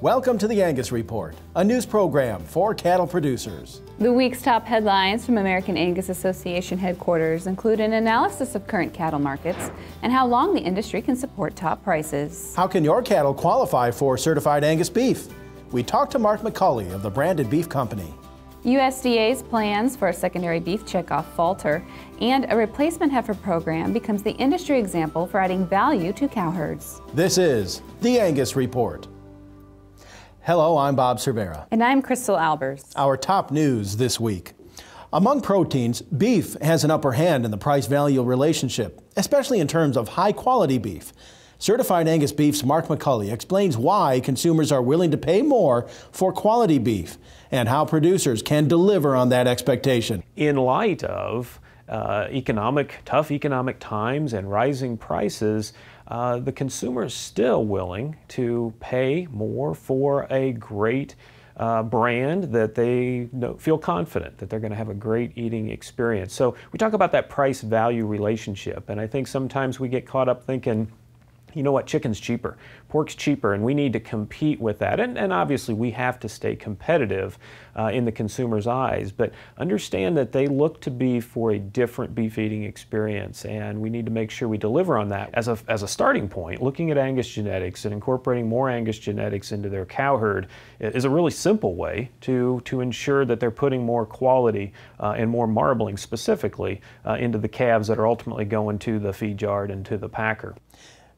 Welcome to the Angus Report, a news program for cattle producers. The week's top headlines from American Angus Association headquarters include an analysis of current cattle markets and how long the industry can support top prices. How can your cattle qualify for certified Angus beef? We talked to Mark McCulley of the Branded Beef Company. USDA's plans for a secondary beef checkoff falter, and a replacement heifer program becomes the industry example for adding value to cow herds. This is the Angus Report. Hello, I'm Bob Cervera. And I'm Crystal Albers. Our top news this week. Among proteins, beef has an upper hand in the price-value relationship, especially in terms of high-quality beef. Certified Angus Beef's Mark McCulley explains why consumers are willing to pay more for quality beef and how producers can deliver on that expectation. In light of tough economic times and rising prices, the consumer is still willing to pay more for a great brand that they feel confident that they're going to have a great eating experience. So we talk about that price-value relationship, and I think sometimes we get caught up thinking, you know what, chicken's cheaper, pork's cheaper, and we need to compete with that. And obviously we have to stay competitive in the consumer's eyes, but understand that they look to beef for a different beef eating experience, and we need to make sure we deliver on that. As a starting point, looking at Angus genetics and incorporating more Angus genetics into their cow herd is a really simple way to ensure that they're putting more quality and more marbling specifically into the calves that are ultimately going to the feed yard and to the packer.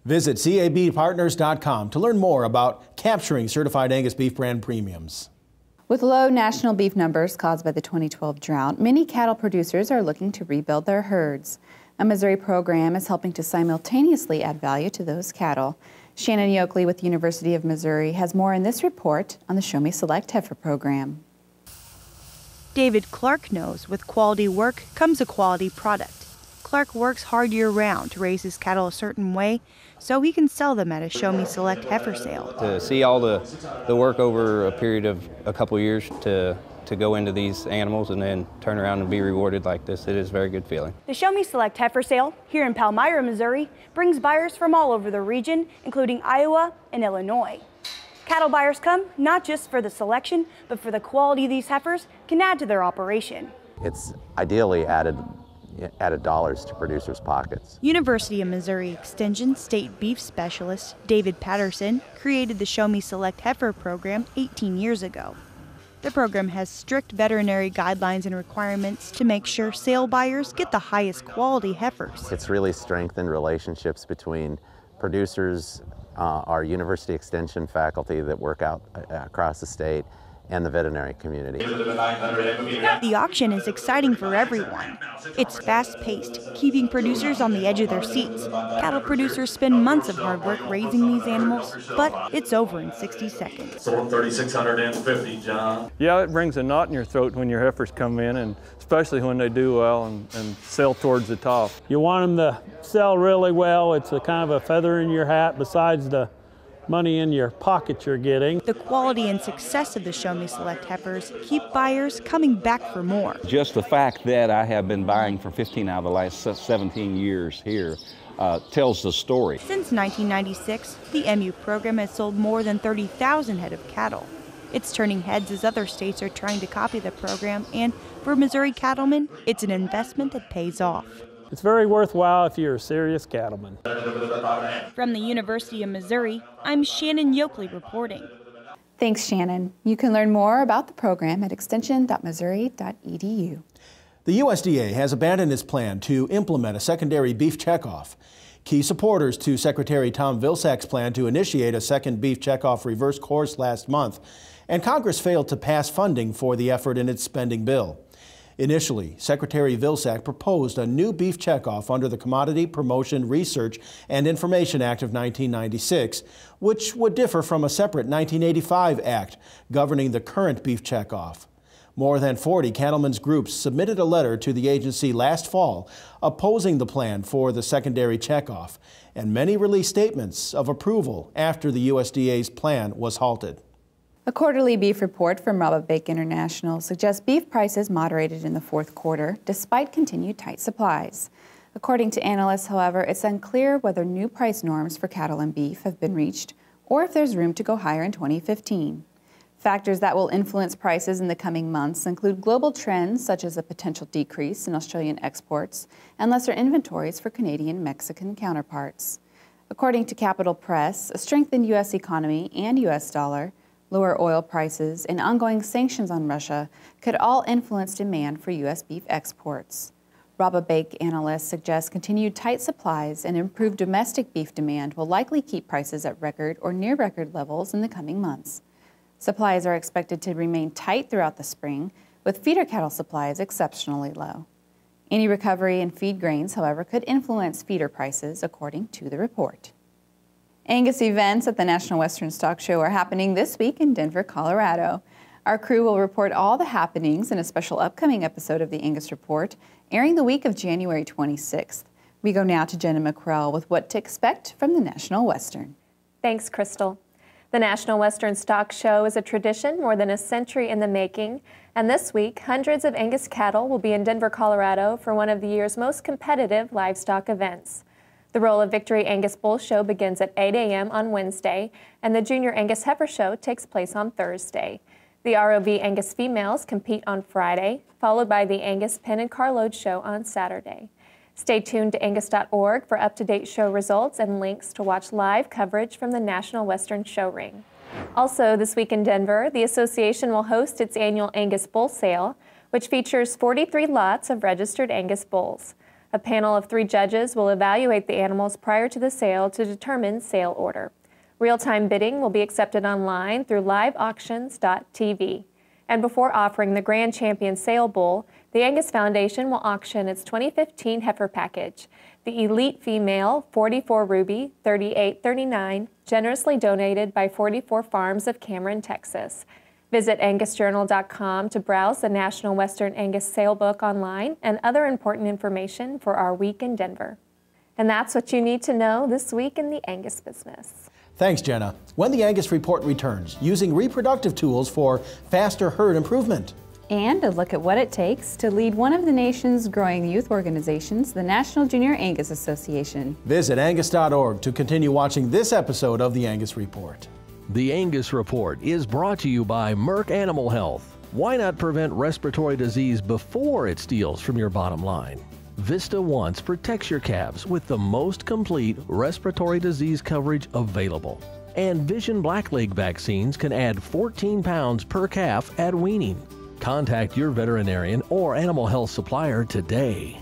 Visit cabpartners.com to learn more about capturing certified Angus beef brand premiums. With low national beef numbers caused by the 2012 drought, many cattle producers are looking to rebuild their herds. A Missouri program is helping to simultaneously add value to those cattle. Shannon Yoakley with the University of Missouri has more in this report on the Show Me Select Heifer program. David Clark knows with quality work comes a quality product. Clark works hard year-round to raise his cattle a certain way so he can sell them at a Show Me Select Heifer sale. To see all the work over a period of a couple years to go into these animals and then turn around and be rewarded like this, it is a very good feeling. The Show Me Select Heifer sale here in Palmyra, Missouri brings buyers from all over the region, including Iowa and Illinois. Cattle buyers come not just for the selection, but for the quality these heifers can add to their operation. It's ideally added dollars to producers' pockets. University of Missouri Extension State Beef Specialist David Patterson created the Show Me Select Heifer program 18 years ago. The program has strict veterinary guidelines and requirements to make sure sale buyers get the highest quality heifers. It's really strengthened relationships between producers, our University Extension faculty that work out across the state, and the veterinary community. The auction is exciting for everyone. It's fast-paced, keeping producers on the edge of their seats. Cattle producers spend months of hard work raising these animals, but it's over in 60 seconds. Sold 3,650, John. Yeah, it brings a knot in your throat when your heifers come in, and especially when they do well and sell towards the top. You want them to sell really well. It's a kind of a feather in your hat besides the money in your pocket you're getting. The quality and success of the Show Me Select heifers keep buyers coming back for more. Just the fact that I have been buying for 15 out of the last 17 years here tells the story. Since 1996, the MU program has sold more than 30,000 head of cattle. It's turning heads as other states are trying to copy the program, and for Missouri cattlemen, it's an investment that pays off. It's very worthwhile if you're a serious cattleman. From the University of Missouri, I'm Shannon Yoakley reporting. Thanks, Shannon. You can learn more about the program at extension.missouri.edu. The USDA has abandoned its plan to implement a secondary beef checkoff. Key supporters to Secretary Tom Vilsack's plan to initiate a second beef checkoff reverse course last month, and Congress failed to pass funding for the effort in its spending bill. Initially, Secretary Vilsack proposed a new beef checkoff under the Commodity Promotion Research and Information Act of 1996, which would differ from a separate 1985 act governing the current beef checkoff. More than 40 cattlemen's groups submitted a letter to the agency last fall opposing the plan for the secondary checkoff, and many released statements of approval after the USDA's plan was halted. A quarterly beef report from Robert Bake International suggests beef prices moderated in the fourth quarter despite continued tight supplies. According to analysts, however, it's unclear whether new price norms for cattle and beef have been reached or if there's room to go higher in 2015. Factors that will influence prices in the coming months include global trends such as a potential decrease in Australian exports and lesser inventories for Canadian and Mexican counterparts. According to Capital Press, a strengthened U.S. economy and U.S. dollar, lower oil prices, and ongoing sanctions on Russia could all influence demand for U.S. beef exports. Rabobank analysts suggest continued tight supplies and improved domestic beef demand will likely keep prices at record or near record levels in the coming months. Supplies are expected to remain tight throughout the spring, with feeder cattle supplies exceptionally low. Any recovery in feed grains, however, could influence feeder prices, according to the report. Angus events at the National Western Stock Show are happening this week in Denver, Colorado. Our crew will report all the happenings in a special upcoming episode of the Angus Report, airing the week of January 26th. We go now to Jenna McCrell with what to expect from the National Western. Thanks, Crystal. The National Western Stock Show is a tradition more than a century in the making, and this week, hundreds of Angus cattle will be in Denver, Colorado for one of the year's most competitive livestock events. The Roll of Victory Angus Bull Show begins at 8 a.m. on Wednesday, and the Junior Angus Heifer Show takes place on Thursday. The ROV Angus females compete on Friday, followed by the Angus Pen and Carload Show on Saturday. Stay tuned to Angus.org for up-to-date show results and links to watch live coverage from the National Western Show Ring. Also, this week in Denver, the association will host its annual Angus Bull Sale, which features 43 lots of registered Angus bulls. A panel of 3 judges will evaluate the animals prior to the sale to determine sale order. Real-time bidding will be accepted online through liveauctions.tv. And before offering the Grand Champion Sale Bull, the Angus Foundation will auction its 2015 heifer package, the Elite Female 44 Ruby 3839, generously donated by 44 Farms of Cameron, Texas. Visit angusjournal.com to browse the National Western Angus Sale Book online and other important information for our week in Denver. And that's what you need to know this week in the Angus business. Thanks, Jenna. When the Angus Report returns, using reproductive tools for faster herd improvement. And a look at what it takes to lead one of the nation's growing youth organizations, the National Junior Angus Association. Visit angus.org to continue watching this episode of the Angus Report. The Angus Report is brought to you by Merck Animal Health. Why not prevent respiratory disease before it steals from your bottom line? Vista Once protects your calves with the most complete respiratory disease coverage available. And Vision Blackleg vaccines can add 14 pounds per calf at weaning. Contact your veterinarian or animal health supplier today.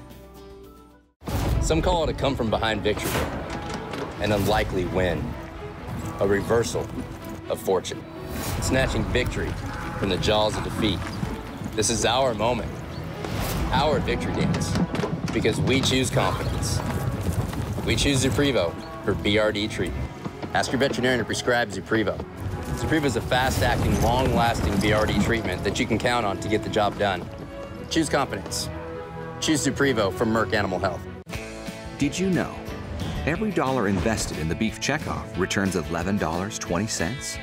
Some call it a come-from-behind victory, an unlikely win, a reversal of fortune, snatching victory from the jaws of defeat. This is our moment, our victory dance, because we choose confidence. We choose Zuprevo for BRD treatment. Ask your veterinarian to prescribe Zuprevo. Zuprevo is a fast-acting, long-lasting BRD treatment that you can count on to get the job done. Choose confidence. Choose Zuprevo from Merck Animal Health. Did you know every dollar invested in the beef checkoff returns $11.20?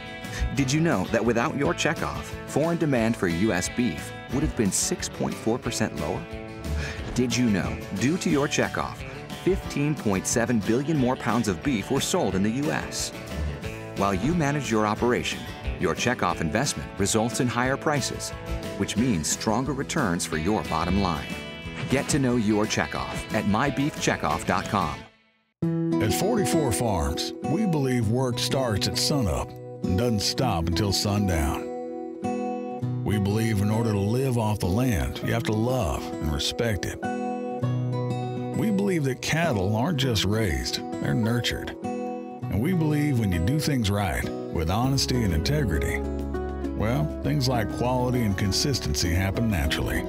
Did you know that without your checkoff, foreign demand for U.S. beef would have been 6.4% lower? Did you know, due to your checkoff, 15.7 billion more pounds of beef were sold in the U.S.? While you manage your operation, your checkoff investment results in higher prices, which means stronger returns for your bottom line. Get to know your checkoff at mybeefcheckoff.com. At 44 Farms, we believe work starts at sunup and doesn't stop until sundown. We believe in order to live off the land, you have to love and respect it. We believe that cattle aren't just raised, they're nurtured. And we believe when you do things right, with honesty and integrity, well, things like quality and consistency happen naturally.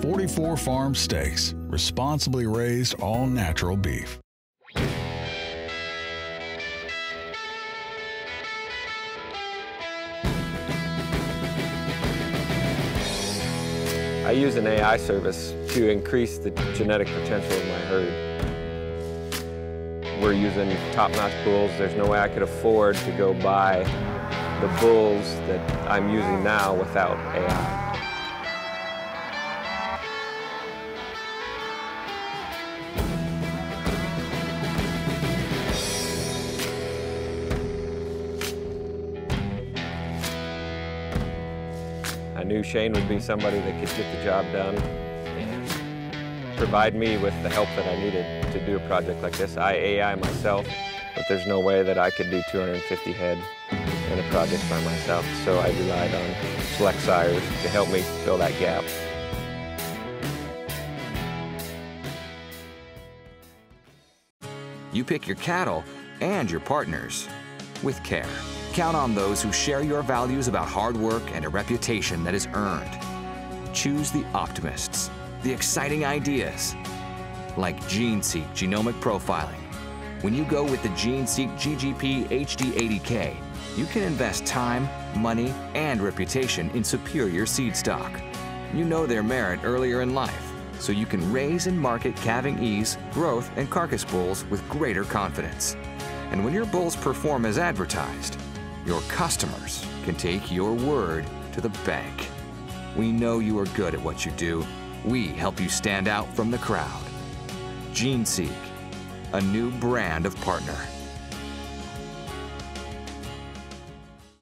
44 Farm Steaks, responsibly raised all-natural beef. I use an AI service to increase the genetic potential of my herd. We're using top-notch bulls. There's no way I could afford to go buy the bulls that I'm using now without AI. knew Shane would be somebody that could get the job done and provide me with the help that I needed to do a project like this. I AI myself, but there's no way that I could do 250 head in a project by myself, so I relied on select sires to help me fill that gap. You pick your cattle and your partners with care. Count on those who share your values about hard work and a reputation that is earned. Choose the optimists, the exciting ideas, like GeneSeek genomic profiling. When you go with the GeneSeek GGP HD80K, you can invest time, money, and reputation in superior seed stock. You know their merit earlier in life, so you can raise and market calving ease, growth, and carcass bulls with greater confidence. And when your bulls perform as advertised, your customers can take your word to the bank. We know you are good at what you do. We help you stand out from the crowd. GeneSeek, a new brand of partner.